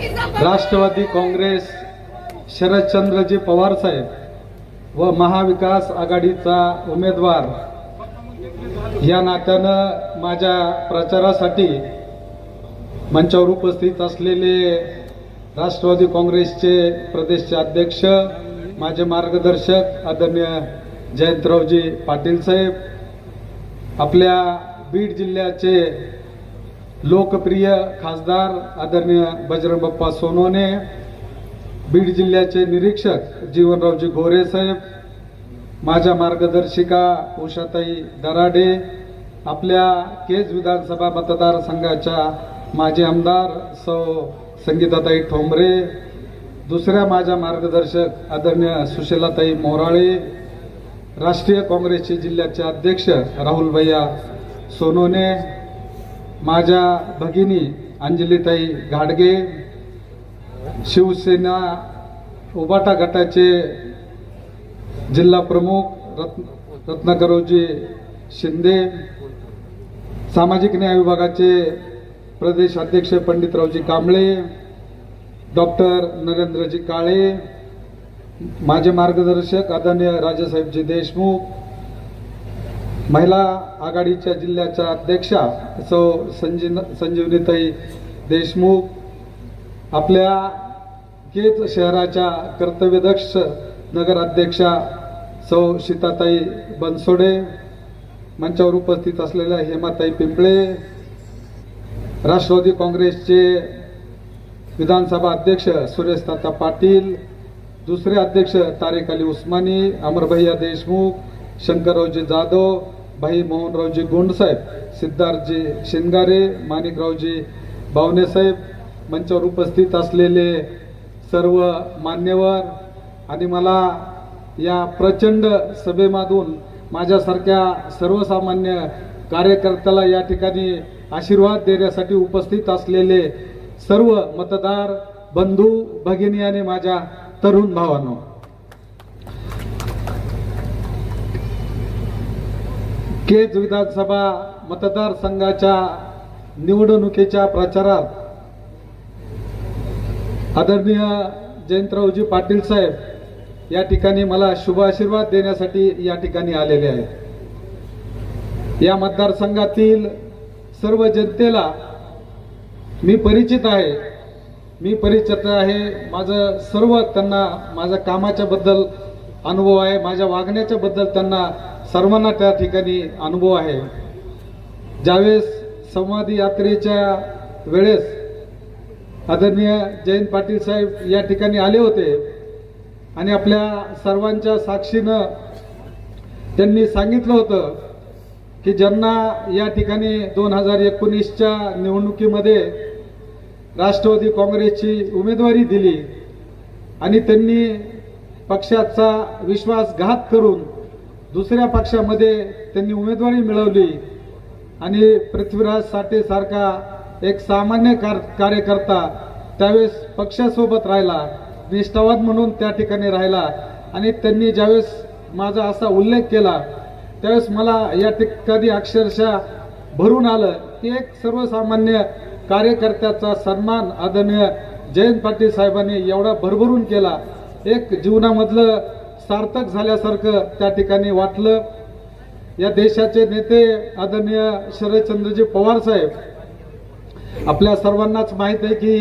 राष्ट्रवादी काँग्रेस शरदचंद्रजी पवार साहेब व महाविकास आघाडीचा उमेदवार या नात्यानं माझ्या प्रचारासाठी मंचावर उपस्थित असलेले राष्ट्रवादी काँग्रेसचे प्रदेशचे अध्यक्ष, माझे मार्गदर्शक आदरणीय जयंतरावजी पाटील साहेब, आपल्या बीड जिल्ह्याचे लोकप्रिय खासदार आदरणीय बजरंग बाप्पा सोनवणे, बीड जिल्ह्याचे निरीक्षक जीवनरावजी गोरे साहेब, माझ्या मार्गदर्शिका उषाताई दराडे, आपल्या केज विधानसभा मतदारसंघाच्या माजी आमदार सौ संगीताताई ठोंबरे, दुसऱ्या माझ्या मार्गदर्शक आदरणीय सुशीलाताई मोराळे, राष्ट्रीय काँग्रेसचे जिल्ह्याचे अध्यक्ष राहुल भैया सोनवणे, माझ्या भगिनी अंजलीताई घाडगे, शिवसेना उबाटा गटाचे जिल्हा प्रमुख रत्नाकरजी शिंदे, सामाजिक न्याय विभागाचे प्रदेश अध्यक्ष पंडितरावजी कांबळे, डॉक्टर नरेंद्रजी काळे, माझे मार्गदर्शक आदरणीय राजेसाहेबजी देशमुख, महिला आघाडीच्या जिल्ह्याच्या अध्यक्षा सौ संजीवनीताई देशमुख, आपल्या केज शहराच्या कर्तव्यदक्ष नगराध्यक्षा सौ सीताताई बनसोडे, मंचावर उपस्थित असलेल्या हेमाताई पिंपळे, राष्ट्रवादी काँग्रेसचे विधानसभा अध्यक्ष सुरेश तात्या पाटील, दुसरे अध्यक्ष तारिक अली उस्मानी, अमरभैया देशमुख, शंकररावजी जाधव, भाई मोहनरावजी गुंडसाहेब, सिद्धार्थजी शिंगारे, माणिकरावजी बावनेसाहेब, मंचावर उपस्थित असलेले सर्व मान्यवर आणि मला या प्रचंड सभेमधून माझ्यासारख्या सर्वसामान्य कार्यकर्त्याला या ठिकाणी आशीर्वाद देण्यासाठी उपस्थित असलेले सर्व मतदार बंधू भगिनी आणि माझ्या तरुण भावांनो, केज विधानसभा मतदारसंघाच्या निवडणुकीच्या प्रचारात आदरणीय जयंतरावजी पाटील साहेब या ठिकाणी मला शुभ आशीर्वाद देण्यासाठी या ठिकाणी आलेले आहेत. या मतदारसंघातील सर्व जनतेला मी परिचित आहे. माझं सर्व त्यांना माझ्या कामाच्या बद्दल अनुभव आहे, माझ्या वागण्याच्या बद्दल त्यांना सर्वांना त्या ठिकाणी अनुभव आहे. ज्यावेळेस संवादी यात्रेच्या वेळेस आदरणीय जयंत पाटील साहेब या ठिकाणी आले होते आणि आपल्या सर्वांच्या साक्षीनं त्यांनी सांगितलं होतं की ज्यांना या ठिकाणी 2019च्या निवडणुकीमध्ये राष्ट्रवादी काँग्रेसची उमेदवारी दिली आणि त्यांनी पक्षाचा विश्वासघात करून दुसऱ्या पक्षामध्ये त्यांनी उमेदवारी मिळवली आणि पृथ्वीराज साठे सारखा एक सामान्य कार्यकर्ता त्यावेळेस पक्षासोबत राहिला, निष्ठावान म्हणून त्या ठिकाणी राहिला आणि त्यांनी ज्यावेळेस माझा असा उल्लेख केला त्यावेळेस मला या ठिकाणी अक्षरशः भरून आलं की एक सर्वसामान्य कार्यकर्त्याचा सन्मान आदरणीय जयंत पाटील साहेबांनी एवढा भरभरून केला, एक जीवनामधलं सार्थक झाल्यासारखं त्या ठिकाणी वाटलं. या देशाचे नेते आदरणीय शरदचंद्रजी पवार साहेब, आपल्या सर्वांनाच माहित आहे की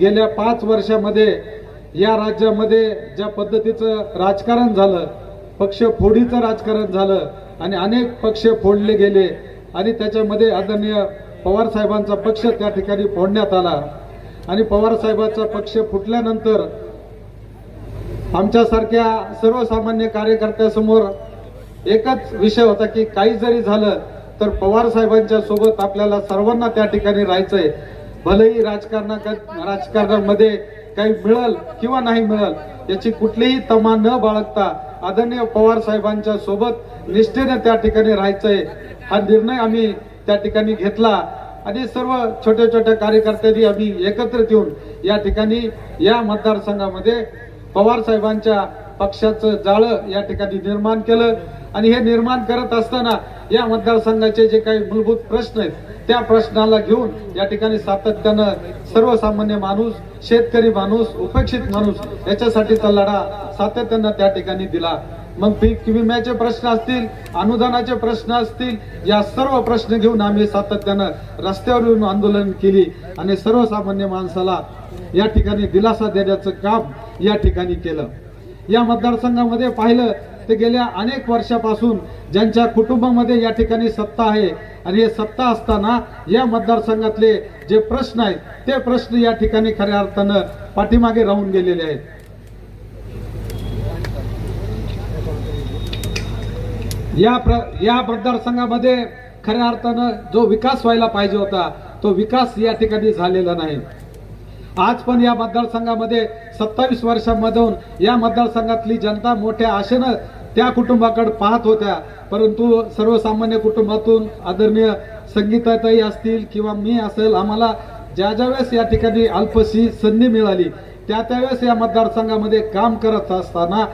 गेल्या 5 वर्षामध्ये या राज्यामध्ये ज्या पद्धतीचं राजकारण झालं, पक्ष फोडीचं राजकारण झालं आणि अनेक पक्ष फोडले गेले आणि त्याच्यामध्ये आदरणीय पवार साहेबांचा पक्ष त्या ठिकाणी फोडण्यात आला आणि पवार साहेबांचा पक्ष फुटल्यानंतर आमच्यासारख्या सर्वसामान्य कार्यकर्त्यासमोर एकच विषय होता की काही जरी झालं तर पवार साहेबांच्या सोबत आपल्याला सर्वांना त्या ठिकाणी राहायचंय. भलेही राजकारणामध्ये काही मिळेल किंवा नाही मिळेल याची कुठलीही तमा न बाळगता आदरणीय पवार साहेबांच्या सोबत निष्ठेने त्या ठिकाणी राहायचंय हा निर्णय आम्ही त्या ठिकाणी घेतला आणि सर्व छोट्या छोट्या कार्यकर्त्यांनी आम्ही एकत्रित येऊन या ठिकाणी या मतदारसंघामध्ये पवार साहेबांच्या पक्षाचं जाळं या ठिकाणी निर्माण केलं आणि हे निर्माण करत असताना या मतदारसंघाचे जे काही मूलभूत प्रश्न आहेत त्या प्रश्नाला घेऊन या ठिकाणी सातत्यानं सर्वसामान्य माणूस, शेतकरी माणूस, उपेक्षित माणूस याच्यासाठीचा लढा सातत्यानं त्या ठिकाणी दिला। मग पीक विम्याचे प्रश्न असतील, अनुदानाचे प्रश्न असतील, या सर्व प्रश्न घेऊन आम्ही सातत्यानं रस्त्यावर येऊन आंदोलन केली आणि सर्वसामान्य माणसाला या ठिकाणी दिलासा देण्याचं काम या ठिकाणी केलं। या मतदारसंघामध्ये पाहिलं ते गेल्या अनेक वर्षापासून ज्यांच्या कुटुंबामध्ये या ठिकाणी सत्ता आहे आणि हे सत्ता असताना या मतदारसंघातले जे प्रश्न आहेत ते प्रश्न या ठिकाणी खऱ्या अर्थानं पाठीमागे राहून गेलेले आहेत। या मतदारसंघामध्ये खऱ्या अर्थानं जो विकास व्हायला पाहिजे होता तो विकास या ठिकाणी झालेला नाही। आज पण या मतदारसंघामध्ये 27 वर्षांमधून या मतदारसंघातली जनता मोठ्या आशेनं त्या कुटुंबाकडे पाहत होत्या, परंतु सर्वसामान्य कुटुंबातून आदरणीय संगीताताई असतील किंवा मी असेल, आम्हाला ज्या वेळेस या ठिकाणी अल्पशी संधी मिळाली त्यावेळेस या मतदारसंघामध्ये काम करत असताना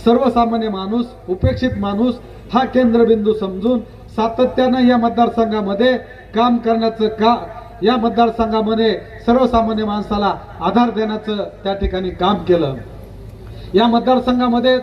सर्वसामान्य माणूस, उपेक्षित माणूस हा केंद्रबिंदू समजून सातत्यानं या मतदारसंघामध्ये काम करण्याचं या मतदारसंघामध्ये सर्वसामान्य माणसाला आधार देण्याचं त्या ठिकाणी काम केलं। या मतदारसंघामध्ये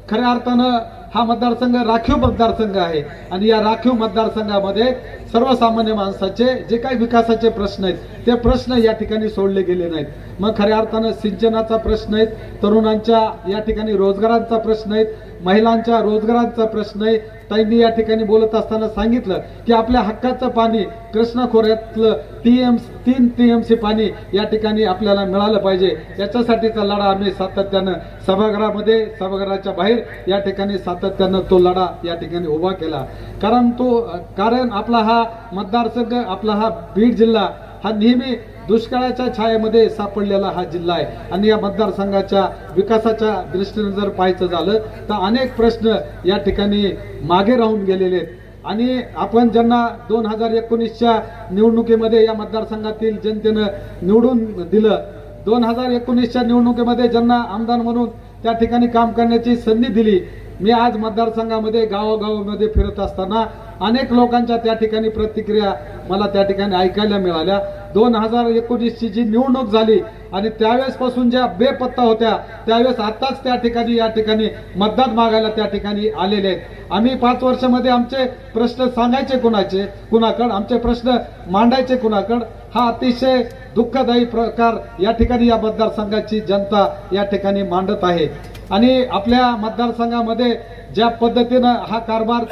खऱ्या अर्थानं हा मतदारसंघ राखीव मतदारसंघ आहे आणि या राखीव मतदारसंघामध्ये सर्वसामान्य माणसाचे जे काही विकासाचे प्रश्न आहेत ते प्रश्न या ठिकाणी सोडले गेले नाहीत। मग खऱ्या अर्थानं सिंचनाचा प्रश्न आहे, तरुणांच्या या ठिकाणी रोजगारांचा प्रश्न आहे, महिलांच्या रोजगारांचा प्रश्न आहे। ताईंनी या ठिकाणी बोलत असताना सांगितलं की आपल्या हक्काचं पाणी कृष्णा खोऱ्यातलं 3 TMC पाणी या ठिकाणी आपल्याला मिळालं पाहिजे, याच्यासाठीचा लढा आम्ही सातत्यानं सभागृहामध्ये, सभागृहाच्या बाहेर या ठिकाणी सातत्यानं तो लढा या ठिकाणी उभा केला। कारण आपला हा मतदारसंघ, आपला हा बीड जिल्हा हा नेहमी दुष्काळाच्या छायेमध्ये सापडलेला हा जिल्हा आहे आणि या मतदारसंघाच्या विकासाच्या दृष्टीने जर पाहायचं झालं तर अनेक प्रश्न या ठिकाणी मागे राहून गेलेले आहेत आणि आपण ज्यांना 2019च्या निवडणुकीमध्ये या मतदारसंघातील जनतेनं निवडून दिलं, 2019च्या निवडणुकीमध्ये ज्यांना आमदार म्हणून त्या ठिकाणी काम करण्याची संधी दिली, मी आज मतदारसंघामध्ये गावोगावामध्ये फिरत असताना अनेक लोकांच्या त्या ठिकाणी प्रतिक्रिया मला त्या ठिकाणी ऐकायला मिळाल्या। 2019ची जी निवडणूक झाली आणि त्यावेळेस पासून ज्या बेपत्ता होत्या त्यावेळेस आताच त्या ठिकाणी मतदान मागायला त्या ठिकाणी आलेले आहेत। आम्ही 5 वर्षामध्ये आमचे प्रश्न सांगायचे कुणाकडे, आमचे प्रश्न मांडायचे कुणाकडे, हा अतिशय दुःखदायी प्रकार या ठिकाणी या मतदारसंघाची जनता या ठिकाणी मांडत आहे। आणि आपल्या मतदारसंघामध्ये ज्या पद्धतीनं हा कारभार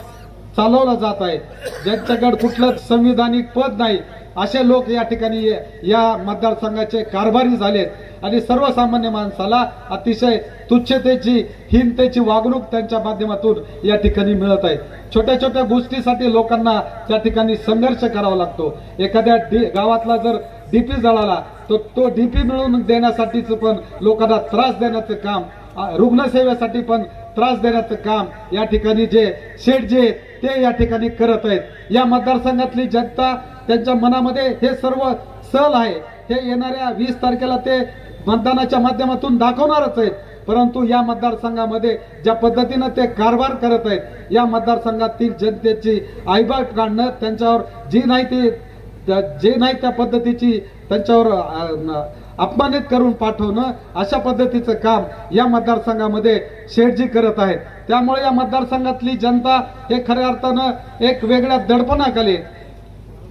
चालवला जात आहे, ज्यांच्याकडे कुठलं संविधानिक पद नाही असे लोक या ठिकाणी या मतदारसंघाचे कारभारी झालेत आणि सर्वसामान्य माणसाला अतिशय तुच्छतेची, हीनतेची वागणूक त्यांच्या माध्यमातून या ठिकाणी मिळत आहे। छोट्या छोट्या गोष्टीसाठी लोकांना त्या ठिकाणी संघर्ष करावा लागतो। एखाद्या गावातला जर डीपी जळाला तर तो डीपी मिळवून देण्यासाठीच पण लोकांना त्रास देण्याचं काम, रुग्णसेवेसाठी पण त्रास देण्याचं काम या ठिकाणी जे शेठ जे ते या ठिकाणी करत आहेत। या मतदारसंघातली जनता त्यांच्या मनामध्ये हे सर्व सल आहे, हे येणाऱ्या 20 तारखेला ते मतदानाच्या माध्यमातून दाखवणारच आहेत, परंतु या मतदारसंघामध्ये ज्या पद्धतीनं ते कारभार करत आहेत, या मतदारसंघातील जनतेची आयबाट काढणं, त्यांच्यावर जे नाही त्या पद्धतीची त्यांच्यावर अपमानित करून पाठवणं, अशा पद्धतीचं काम या मतदारसंघामध्ये शेठजी करत आहेत। त्यामुळे या मतदारसंघातली जनता हे खऱ्या अर्थानं एक वेगळ्या दडपणाखाली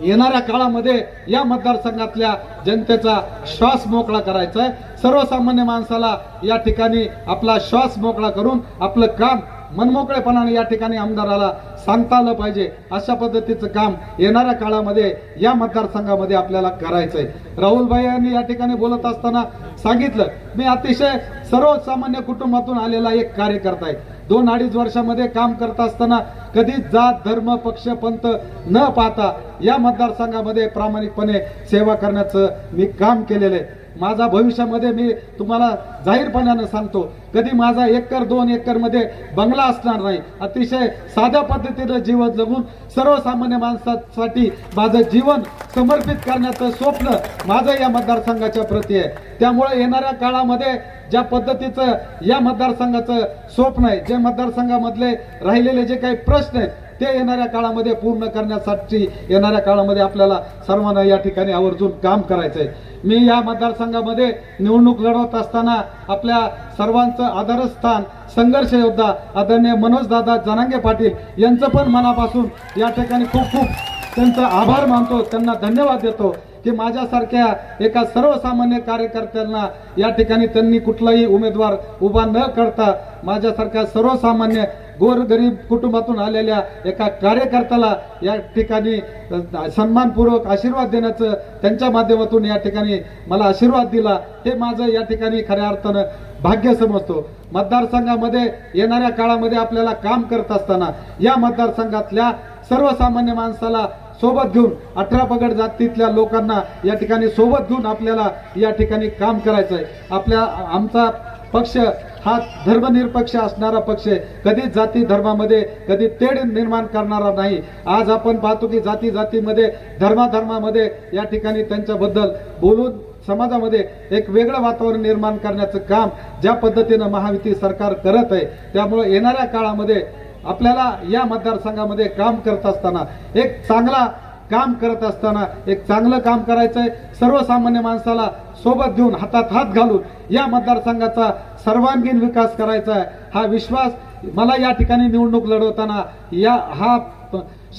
येणाऱ्या काळामध्ये या मतदारसंघातल्या जनतेचा श्वास मोकळा करायचा आहे। सर्वसामान्य माणसाला या ठिकाणी आपला श्वास मोकळा करून आपलं काम मनमोकळेपणाने या ठिकाणी आमदाराला सांगता आलं पाहिजे, अशा पद्धतीचं काम येणाऱ्या काळामध्ये या मतदारसंघामध्ये आपल्याला करायचंय। राहुलभाई यांनी या ठिकाणी बोलत असताना सांगितलं, मी अतिशय सर्वसामान्य कुटुंबातून आलेला एक कार्यकर्ता आहे। 2-2.5 वर्षामध्ये काम करत असताना कधी जात, धर्म, पक्ष, पंथ न पाहता या मतदारसंघामध्ये प्रामाणिकपणे सेवा करण्याचं मी काम केलेलं आहे। माझा भविष्यामध्ये मी तुम्हाला जाहीरपणानं सांगतो, कधी माझा 1 एकर 2 एकर मध्ये बंगला असणार नाही. अतिशय साध्या पद्धतीनं जीवन जगून सर्वसामान्य माणसासाठी माझं जीवन समर्पित करण्याचं स्वप्न माझं या मतदारसंघाच्या प्रती आहे. त्यामुळे येणाऱ्या काळामध्ये ज्या पद्धतीचं या मतदारसंघाचं स्वप्न आहे, जे मतदारसंघामधले राहिलेले जे काही प्रश्न आहेत ते येणाऱ्या काळामध्ये पूर्ण करण्यासाठी येणाऱ्या काळामध्ये आपल्याला सर्वांना या ठिकाणी आवर्जून काम करायचं आहे. मी या मतदारसंघामध्ये निवडणूक लढवत असताना आपल्या सर्वांचं आदरस्थान संघर्ष योद्धा आदरणीय मनोजदादा जनांगे पाटील यांचं पण मनापासून या ठिकाणी खूप खूप त्यांचा आभार मानतो, त्यांना धन्यवाद देतो की माझ्यासारख्या एका सर्वसामान्य कार्यकर्त्यांना या ठिकाणी त्यांनी कुठलाही उमेदवार उभा न करता माझ्यासारख्या सर्वसामान्य गोरगरीब कुटुंबातून आलेल्या एका कार्यकर्त्याला या ठिकाणी सन्मानपूर्वक आशीर्वाद देण्याचं त्यांच्या माध्यमातून या ठिकाणी मला आशीर्वाद दिला, हे माझं या ठिकाणी खऱ्या अर्थानं भाग्य समजतो. मतदारसंघामध्ये येणाऱ्या काळामध्ये आपल्याला काम करत असताना या मतदारसंघातल्या सर्वसामान्य माणसाला सोबत घेऊन 18 पगड जातीतल्या लोकांना या ठिकाणी सोबत घेऊन आपल्याला या ठिकाणी काम करायचं आहे. आमचा पक्ष हा धर्मनिरपेक्ष असणारा पक्ष आहे, कधीच जाती धर्मामध्ये कधी तेढ निर्माण करणारा नाही. आज आपण पाहतो की जाती जातीमध्ये धर्मामध्ये या ठिकाणी त्यांच्याबद्दल बोलून समाजामध्ये एक वेगळं वातावरण निर्माण करण्याचं काम ज्या पद्धतीनं महायुती सरकार करत आहे, त्यामुळे येणाऱ्या काळामध्ये आपल्याला या मतदारसंघामध्ये काम करत असताना एक चांगलं काम करायचंय. सर्वसामान्य माणसाला सोबत घेऊन हातात हात घालून या मतदारसंघाचा सर्वांगीण विकास करायचा आहे. हा विश्वास मला या ठिकाणी निवडणूक लढवताना हा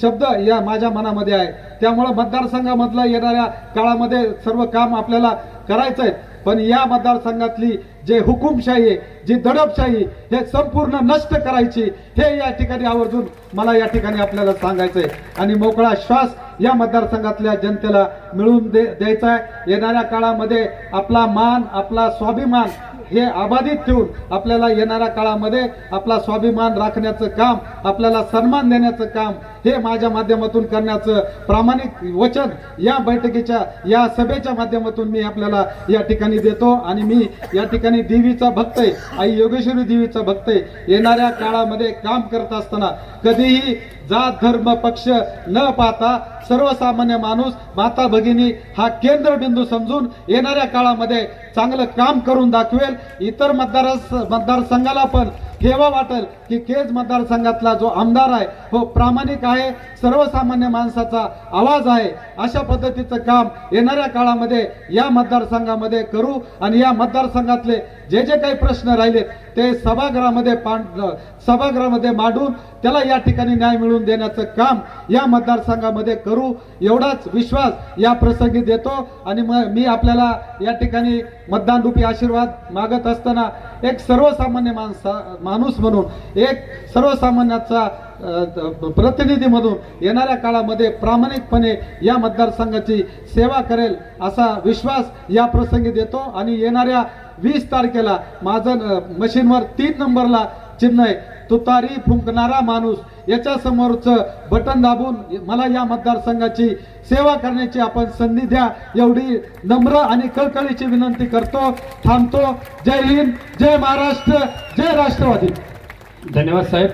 शब्द या माझ्या मनामध्ये आहे. त्यामुळे मतदारसंघामधलं येणाऱ्या काळामध्ये सर्व काम आपल्याला करायचं आहे, पण या मतदारसंघातली जे हुकुमशाही आहे, जी दडपशाही, हे संपूर्ण नष्ट करायची, हे या ठिकाणी आवर्जून मला या ठिकाणी आपल्याला सांगायचंय. आणि मोकळा श्वास या मतदारसंघातल्या जनतेला मिळवून द्यायचा आहे. येणाऱ्या काळामध्ये आपला मान, आपला स्वाभिमान हे अबाधित ठेवून आपल्याला येणाऱ्या काळामध्ये आपला स्वाभिमान राखण्याचं काम, आपल्याला सन्मान देण्याचं काम हे माझ्या माध्यमातून करण्याचं प्रामाणिक वचन या बैठकीच्या या सभेच्या माध्यमातून मी आपल्याला या ठिकाणी देतो. आणि मी या ठिकाणी देवीचा भक्त आहे, आई योगेश्वरी देवीचा भक्त आहे. येणाऱ्या काळामध्ये काम करत असताना कधीही जात धर्म पक्ष न पाहता सर्वसामान्य माणूस माता भगिनी हा केंद्रबिंदू समजून येणाऱ्या काळामध्ये चांगलं काम करून दाखवेल. इतर मतदारसंघाला पण हेवा वाटेल की केज मतदारसंघातला जो आमदार आहे हो प्रामाणिक आहे, सर्वसामान्य माणसाचा आवाज आहे. अशा पद्धतीचं काम येणाऱ्या काळामध्ये या मतदारसंघामध्ये करू आणि या मतदारसंघातले जे काही प्रश्न राहिले ते सभागृहामध्ये मांडून त्याला या ठिकाणी न्याय मिळवून देण्याचं काम या मतदारसंघामध्ये करू, एवढाच विश्वास या प्रसंगी देतो. आणि मी आपल्याला या ठिकाणी मतदान रूपी आशीर्वाद मागत असताना एक सर्वसामान्य माणूस म्हणून, एक सर्वसामान्याचा प्रतिनिधी म्हणून येणाऱ्या काळामध्ये प्रामाणिकपणे या मतदारसंघाची सेवा करेल असा विश्वास या प्रसंगी देतो. आणि येणाऱ्या 20 तारखेला माझं मशीनवर 3 नंबरला चिन्ह आहे, तुतारी फुंकणारा माणूस, याच्या समोरचं बटन दाबून मला या मतदारसंघाची सेवा करण्याची आपण संधी द्या, एवढी नम्र आणि कळकळीची विनंती करतो. थांबतो. जय हिंद, जय महाराष्ट्र, जय राष्ट्रवादी. धन्यवाद साहेब.